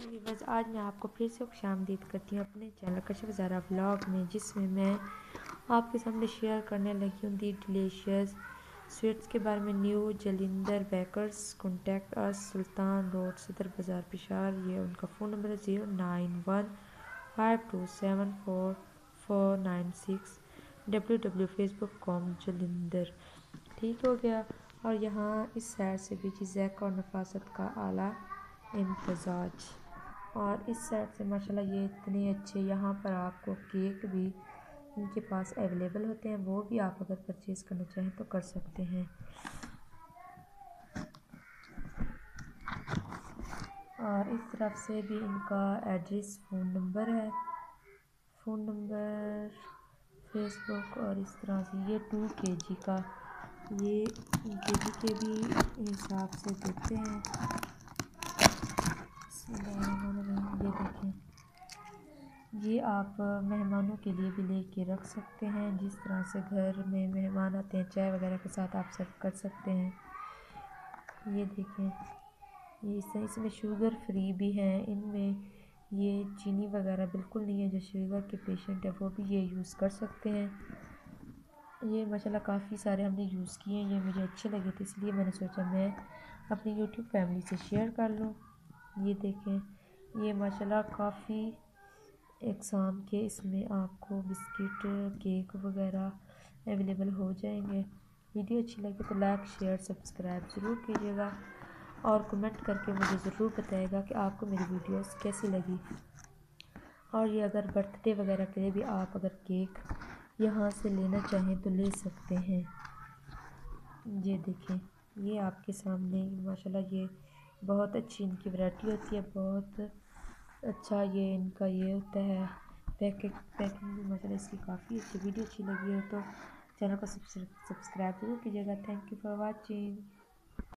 बस आज मैं आपको फिर से खुशामदीद करती हूँ अपने चैनल कशिफ ज़ारा व्लॉग में, जिसमें मैं आपके सामने शेयर करने लगी हूँ दी डिलीशियस स्वीट्स के बारे में। New Jalandhar bakers, contact us, Sultan road, Sadar Bazaar, Peshawar. ये उनका फ़ोन नंबर है 09152744496 www.facebook.com जलिंदर। ठीक हो गया। और यहाँ इस साइड से भी जैक और नफासत का आला इम्तजाज। और इस साइड से माशाल्लाह ये इतने अच्छे, यहाँ पर आपको केक भी इनके पास अवेलेबल होते हैं, वो भी आप अगर परचेज़ करना चाहें तो कर सकते हैं। और इस तरफ से भी इनका एड्रेस, फ़ोन नंबर है, फ़ोन नंबर, फेसबुक। और इस तरह से ये 2 kg का, ये kg के भी हिसाब से देते हैं। ये देखें, ये आप मेहमानों के लिए भी लेके रख सकते हैं। जिस तरह से घर में मेहमान आते हैं, चाय वगैरह के साथ आप सर्व कर सकते हैं। ये देखें, ये इसमें शुगर फ्री भी हैं, इनमें ये चीनी वगैरह बिल्कुल नहीं है। जो शुगर के पेशेंट है वो भी ये यूज़ कर सकते हैं। ये माशाल्लाह काफ़ी सारे हमने यूज़ किए हैं, ये मुझे अच्छे लगे थे, इसलिए मैंने सोचा मैं अपनी यूट्यूब फैमिली से शेयर कर लूँ। ये देखें, ये माशाल्लाह काफ़ी एग्ज़ाम के इसमें आपको बिस्किट, केक वगैरह अवेलेबल हो जाएंगे। वीडियो अच्छी लगे तो लाइक, शेयर, सब्सक्राइब ज़रूर कीजिएगा और कमेंट करके मुझे ज़रूर बताइएगा कि आपको मेरी वीडियोस कैसी लगी। और ये अगर बर्थडे वगैरह के लिए भी आप अगर केक यहाँ से लेना चाहें तो ले सकते हैं। ये देखें, ये आपके सामने माशाल्लाह ये बहुत अच्छी इनकी वैरायटी होती है, बहुत अच्छा ये इनका ये होता है। पैकिंग भी माशाल्लाह इसकी काफ़ी अच्छी। वीडियो अच्छी लगी हो तो चैनल को सब्सक्राइब जरूर कीजिएगा। Thank you for watching.